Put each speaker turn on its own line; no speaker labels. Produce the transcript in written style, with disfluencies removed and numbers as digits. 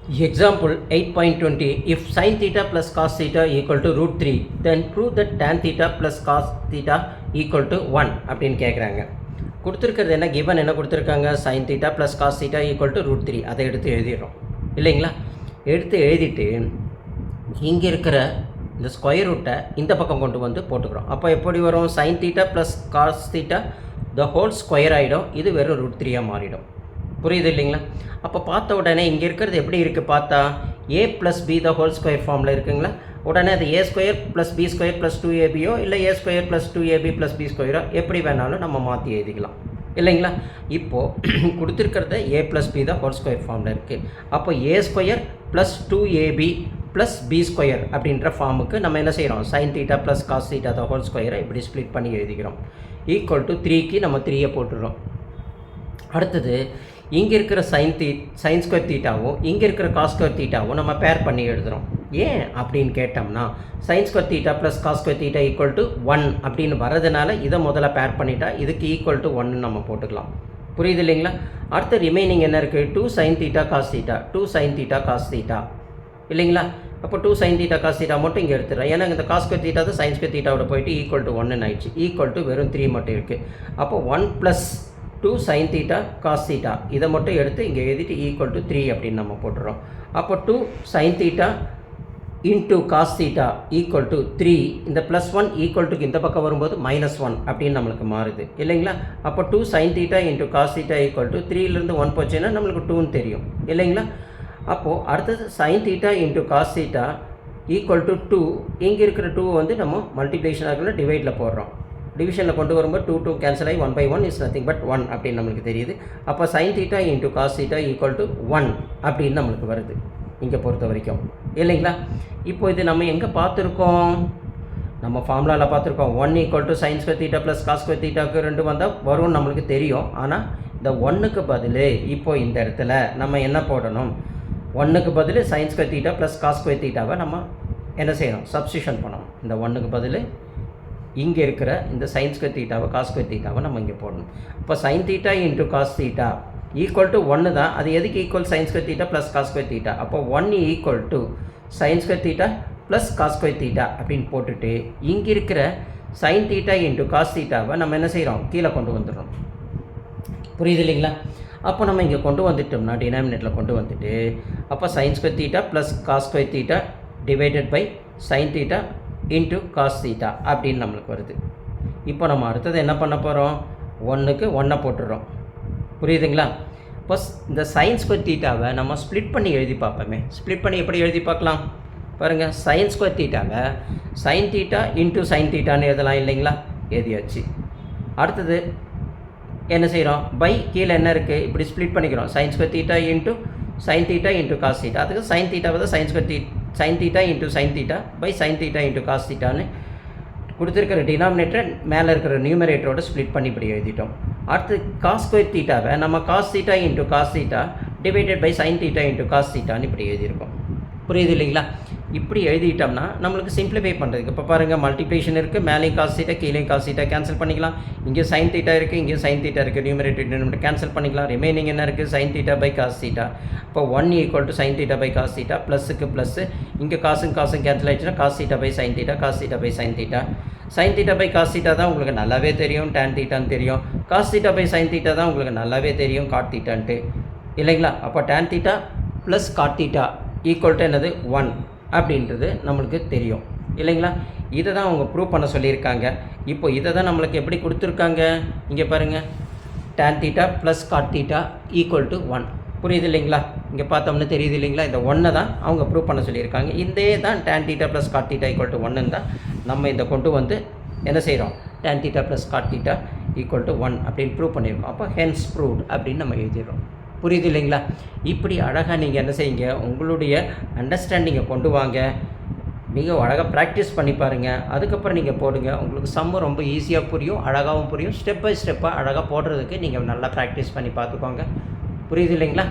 Example 8.20. If sin theta plus cos theta equal to root 3, then prove that tan theta plus cos theta equal to 1 அப்படின்னு கேட்குறாங்க. கொடுத்துருக்கிறது என்ன, given என்ன கொடுத்துருக்காங்க, sin theta plus cos theta equal to root 3. அதை எடுத்து எழுதிடுறோம் இல்லைங்களா. எடுத்து எழுதிட்டு இங்கே இருக்கிற இந்த ஸ்கொயர் ரூட்டை இந்த பக்கம் கொண்டு வந்து போட்டுக்கிறோம். அப்போ எப்படி வரும், sin theta plus cos theta the whole square ஆகிடும். இது வெறும் root 3 மாறிடும். புரியுது இல்லைங்களா. அப்போ பார்த்த உடனே இங்கே இருக்கிறது எப்படி இருக்குது பார்த்தா, a plus B the whole square ஃபார்மில் இருக்குங்களா. உடனே அது a square plus B square plus 2ab இல்லை a square plus 2ab plus B ஸ்கொயரோ எப்படி வேணாலும் நம்ம மாற்றி எழுதிக்கலாம் இல்லைங்களா. இப்போது கொடுத்துருக்கிறத a plus B the whole square ஃபார்மில் இருக்குது. அப்போ a square plus 2ab plus B square அப்படின்ற ஃபார்முக்கு நம்ம என்ன செய்கிறோம், sin theta plus cos theta the whole ஸ்கொயரை இப்படி ஸ்ப்ளிட் பண்ணி எழுதிக்கிறோம். ஈக்குவல் டு 3க்கு நம்ம 3யை போட்டுடுறோம். அடுத்தது இங்கே இருக்கிற சைன் ஸ்கொயர் தீட்டாவும் இங்கே இருக்கிற காஸ் ஸ்கொயர் தீட்டாவும் நம்ம பேர் பண்ணி எழுதுகிறோம். ஏன் அப்படின்னு கேட்டோம்னா, sine square theta plus cos square theta equal to 1 அப்படின்னு வரதுனால இதை முதல்ல பேர் பண்ணிட்டா இதுக்கு ஈக்குவல் டு 1 நம்ம போட்டுக்கலாம். புரியுது இல்லைங்களா. அடுத்து ரிமைனிங் என்ன இருக்குது, 2 sine theta cos theta, 2 sine theta cos theta இல்லைங்களா. அப்போ 2 சைன் தீட்டா காஸ் தீட்டா மட்டும் இங்கே எடுத்துடுறேன். ஏன்னா இந்த காஸ் ஸ்கொயர் தீட்டா தான் சைன் ஸ்கொயர் தீட்டாவோட போயிட்டு ஈக்குவல் டு 1 ஆயிடுச்சு. ஈக்குவல் டு வெறும் 3 மட்டும் இருக்குது. அப்போ 1 plus 2 sin theta cos theta இதை மட்டும் எடுத்து இங்கே எழுதிட்டு ஈக்குவல் டு 3 அப்படின்னு நம்ம போட்டுறோம். அப்போ 2 sin theta into cos theta equal to 3. இந்த ப்ளஸ் 1 ஈக்குவல் டுக்கு இந்த பக்கம் வரும்போது -1 அப்படின்னு நம்மளுக்கு மாறுது இல்லைங்களா. அப்போ 2 sin theta into cos theta equal to 3லேருந்து 1 போச்சுன்னா நம்மளுக்கு 2ன்னு தெரியும் இல்லைங்களா. அப்போது அடுத்தது sin theta into cos theta equal to 2. இங்கே இருக்கிற 2 வந்து நம்ம மல்டிப்ளிகேஷன் ஆகல டிவைடில் போடுறோம். டிவிஷனில் கொண்டு வரும்போது 2 கேன்சல் ஆகி 1/1 இஸ் நத்திங் பட் 1 அப்படின்னு நம்மளுக்கு தெரியுது. அப்போ sin theta into cos theta equal to 1 அப்படின்னு நம்மளுக்கு வருது இங்கே பொறுத்த வரைக்கும் இல்லைங்களா. இப்போ இது நம்ம எங்கே பார்த்துருக்கோம், நம்ம ஃபார்முலாவில் பார்த்துருக்கோம். 1 equal to sine square theta plus cos square தீட்டாவுக்கு 2 வந்தால் வரும்னு நம்மளுக்கு தெரியும். ஆனால் இந்த 1க்கு பதில் இப்போ இந்த இடத்துல நம்ம என்ன போடணும், 1க்கு பதில் sine square theta plus cos square தீட்டாவை நம்ம என்ன செய்யணும், சப்ஸ்டியூஷன் பண்ணணும். இந்த 1க்கு பதில் இங்கே இருக்கிற இந்த சைன் ஸ்கொயர் தீட்டாவை காஸ் ஸ்கொயர் தீட்டாவை நம்ம இங்கே போடணும். இப்போ sine theta into cos theta equal to 1 தான். அது எதுக்கு equal, sine square theta plus cos square theta. அப்போ 1 equal to sine square theta plus cos square theta அப்படின்னு போட்டுட்டு இங்கே இருக்கிற சைன் தீட்டா இன்ட்டு காஸ் தீட்டாவை நம்ம என்ன செய்கிறோம், கீழே கொண்டு வந்துடுறோம். புரியுது இல்லைங்களா. அப்போ நம்ம இங்கே கொண்டு வந்துட்டோம்னா டினாமினேட்டரில் கொண்டு வந்துட்டு அப்போ sine square theta plus cos square theta divided by sine theta into cos theta அப்படின்னு நம்மளுக்கு வருது. இப்போ நம்ம அடுத்தது என்ன பண்ண போகிறோம், 1க்கு 1 போட்டுடுறோம். புரியுதுங்களா. இப்போ இந்த சைன் ஸ்கொயர் தீட்டாவை நம்ம ஸ்ப்ளிட் பண்ணி எழுதி பார்ப்போமே. ஸ்ப்ளிட் பண்ணி எப்படி எழுதி பார்க்கலாம் பாருங்கள். சைன் ஸ்கொயர் தீட்டாவை சைன் தீட்டா இன்ட்டு சைன் தீட்டான்னு எழுதலாம் இல்லைங்களா, எழுதியாச்சு. அடுத்தது என்ன செய்கிறோம், பை கீழே என்ன இருக்குது, இப்படி ஸ்ப்ளிட் பண்ணிக்கிறோம். Sine square theta into sine theta into cos theta. அதுக்கு சைன் தீட்டாவை தான் sine theta into sine theta by sine theta into cos தீட்டான்னு கொடுத்துருக்கிற டினாமினேட்டர் மேலே இருக்கிற நியூமரேட்டரோட ஸ்ப்ளிட் பண்ணி இப்படி எழுதிட்டோம். அடுத்து காஸ் ஸ்கொயர் தீட்டாவை நம்ம cos theta into cos theta divided by sine theta into cos தீட்டான்னு இப்படி எழுதியிருக்கோம். புரியுது இல்லைங்களா. இப்படி எழுதிட்டோம்னா நம்மளுக்கு சிம்பிளிஃபை பண்ணுறதுக்கு இப்போ பாருங்கள், மல்டிப்ளிகேஷன் இருக்குது, மேலேயும் காஸ் தீட்டா கீழேயும் காஸ் தீட்டா கேன்சல் பண்ணிக்கலாம். இங்கே சைன் தீட்டா இருக்குது, இங்கேயும் சைன் தீட்டா இருக்குது, நியூமரேட்டர் கேன்சல் பண்ணிக்கலாம். ரிமைனிங் என்ன இருக்குது, sine theta by cos theta. இப்போ 1 equal to sine theta by cos theta ப்ளஸுக்கு ப்ளஸ்ஸு, இங்கே காசும் கேன்சல் ஆகிடுச்சுன்னா cos theta by sine theta, cos theta by sine theta. Sine theta by cos theta தான் உங்களுக்கு நல்லாவே தெரியும், டேன் தீட்டான்னு தெரியும். Cos theta by sine theta தான் உங்களுக்கு நல்லாவே தெரியும், காட் தீட்டான்ட்டு இல்லைங்களா. அப்போ tan theta plus cot theta equal to என்னது 1 அப்படின்றது நம்மளுக்கு தெரியும் இல்லைங்களா. இதை தான் அவங்க ப்ரூவ் பண்ண சொல்லியிருக்காங்க. இப்போ இதை தான் நம்மளுக்கு எப்படி கொடுத்துருக்காங்க, இங்கே பாருங்கள், tan theta plus cot theta equal to 1. புரியுது இல்லைங்களா. இங்கே பார்த்தோம்னா தெரியுது இல்லைங்களா. இந்த 1 தான் அவங்க ப்ரூவ் பண்ண சொல்லியிருக்காங்க. இதே தான் tan theta plus cot theta equal to 1 தான் நம்ம இதை கொண்டு வந்து என்ன செய்கிறோம், tan theta plus cot theta equal to 1 அப்படின்னு ப்ரூவ் பண்ணியிருக்கோம். அப்போ ஹென்ஸ் ப்ரூவ்ட் அப்படின்னு நம்ம எழுதிடுறோம். புரியுது இல்லைங்களா. இப்படி அழகாக நீங்கள் என்ன செய்யுங்க, உங்களுடைய அண்டர்ஸ்டாண்டிங்கை கொண்டு வாங்க. நீங்கள் அழகாக ப்ராக்டிஸ் பண்ணி பாருங்கள். அதுக்கப்புறம் நீங்கள் போடுங்க. உங்களுக்கு சம்மு ரொம்ப ஈஸியாக புரியும், அழகாகவும் புரியும். ஸ்டெப் பை ஸ்டெப்பாக அழகாக போடுறதுக்கு நீங்கள் நல்லா ப்ராக்டிஸ் பண்ணி பார்த்துக்கோங்க. புரியுது இல்லைங்களா.